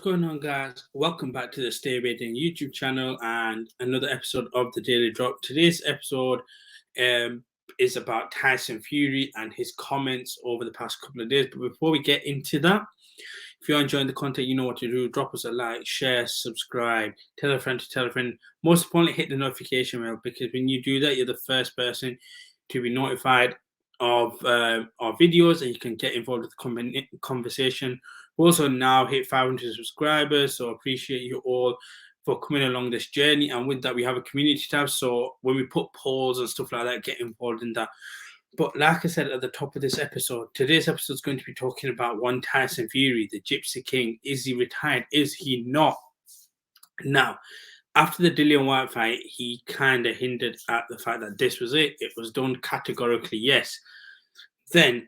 going on, guys? Welcome back to the StayWeighedIn YouTube channel and another episode of the Daily Drop. Today's episode is about Tyson Fury and his comments over the past couple of days. But before we get into that, if you're enjoying the content, you know what to do. Drop us a like, share, subscribe, tell a friend to tell a friend. Most importantly, hit the notification bell, because when you do that, you're the first person to be notified of our videos, and you can get involved with the conversation. We also now hit 500 subscribers, so appreciate you all for coming along this journey. And with that, we have a community tab, so when we put polls and stuff like that, get involved in that. But like I said at the top of this episode, today's episode is going to be talking about one Tyson Fury, the Gypsy King. Is he retired? Is he not? Now, after the Dillian White fight, he kind of hinted at the fact that this was it. It was done categorically, yes. Then,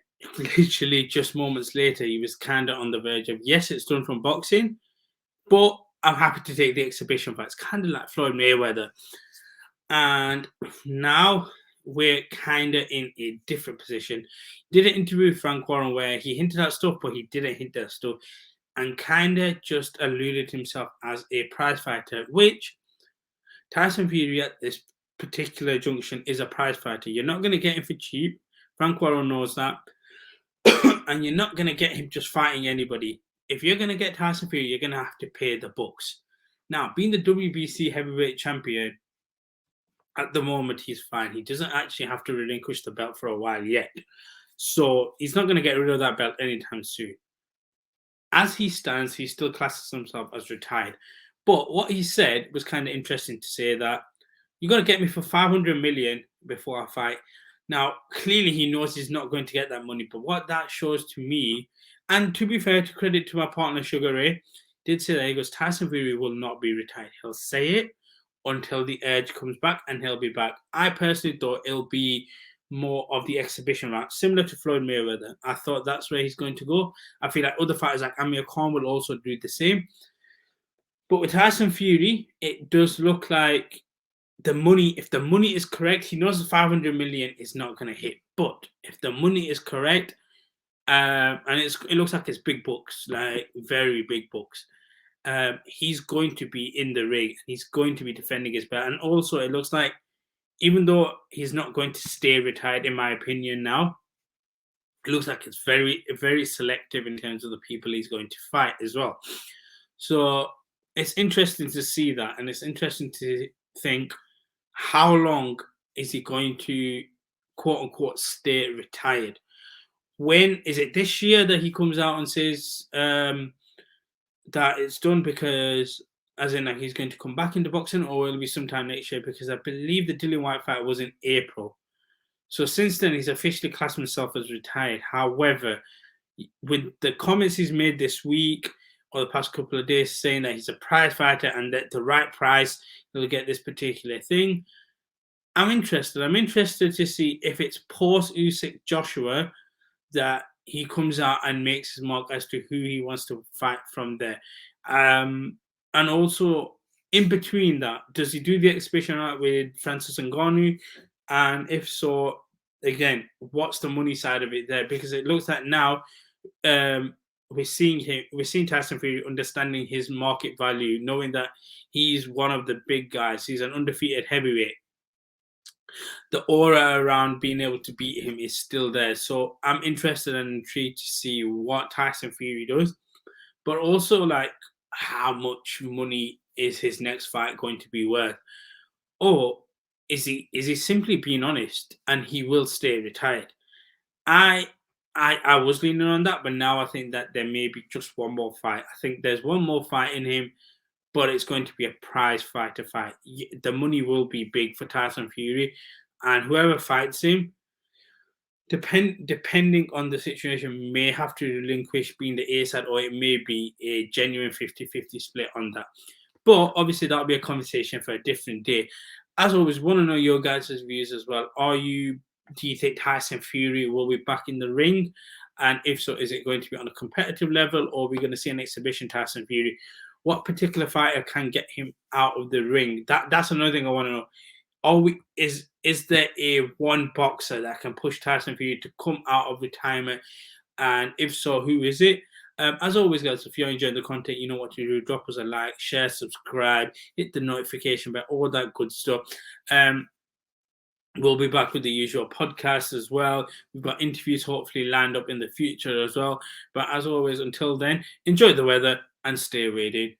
literally just moments later, he was kind of on the verge of, yes, it's done from boxing, but I'm happy to take the exhibition fight. It's kind of like Floyd Mayweather. And now we're kind of in a different position. Did an interview with Frank Warren where he hinted at stuff, but he didn't hint at stuff, and kind of just alluded himself as a prize fighter, which Tyson Fury at this particular junction is a prize fighter. You're not going to get him for cheap. Frank Warren knows that. And you're not going to get him just fighting anybody. If you're going to get Tyson Fury, you're going to have to pay the bucks. Now, being the WBC heavyweight champion, at the moment, he's fine. He doesn't actually have to relinquish the belt for a while yet. So he's not going to get rid of that belt anytime soon. As he stands, he still classes himself as retired. But what he said was kind of interesting to say that you got to get me for 500 million before I fight. Now, clearly he knows he's not going to get that money. But what that shows to me, and to be fair, to credit to my partner Sugar Ray, did say that he goes, Tyson Fury will not be retired. He'll say it until the urge comes back, and he'll be back. I personally thought it'll be more of the exhibition route, similar to Floyd Mayweather. I thought that's where he's going to go. I feel like other fighters like Amir Khan will also do the same. But with Tyson Fury, it does look like if the money is correct, he knows the 500 million is not going to hit. But if the money is correct, and it looks like it's big bucks, like very big bucks, he's going to be in the ring. He's going to be defending his belt. And also, it looks like, even though he's not going to stay retired, in my opinion now, it looks like it's very, very selective in terms of the people he's going to fight as well. So it's interesting to see that. And it's interesting to think, how long is he going to, quote unquote, stay retired? When is it this year that he comes out and says that it's done, because as in like he's going to come back into boxing, or it'll be sometime next year? Because I believe the Dillian White fight was in April. So since then, he's officially classed himself as retired. However, with the comments he's made this week or the past couple of days saying that he's a prize fighter and that the right price, he'll get this particular thing, I'm interested. I'm interested to see if it's post Usyk Joshua that he comes out and makes his mark as to who he wants to fight from there. And also, in between that, does he do the exhibition out with Francis Ngannou? And if so, again, what's the money side of it there? Because it looks like now we're seeing Tyson Fury understanding his market value, knowing that he's one of the big guys. He's an undefeated heavyweight. The aura around being able to beat him is still there. So I'm interested and intrigued to see what Tyson Fury does. But also, like, how much money is his next fight going to be worth? Or is he simply being honest and he will stay retired? I was leaning on that, but now I think that there may be just one more fight. I think there's one more fight in him, but it's going to be a prize fight to fight. The money will be big for Tyson Fury, and whoever fights him, depending on the situation, may have to relinquish being the A side, or it may be a genuine 50-50 split on that. But obviously, that'll be a conversation for a different day. As always, want to know your guys' views as well. Do you think Tyson Fury will be back in the ring? And if so, is it going to be on a competitive level, or are we going to see an exhibition Tyson Fury? What particular fighter can get him out of the ring? That's another thing I want to know. Is there a one boxer that can push Tyson Fury to come out of retirement? And if so, who is it? As always, guys, if you're enjoying the content, you know what to do. Drop us a like, share, subscribe, hit the notification bell, all that good stuff. We'll be back with the usual podcast as well. We've got interviews hopefully lined up in the future as well. But as always, until then, enjoy the weather and stay weighed in.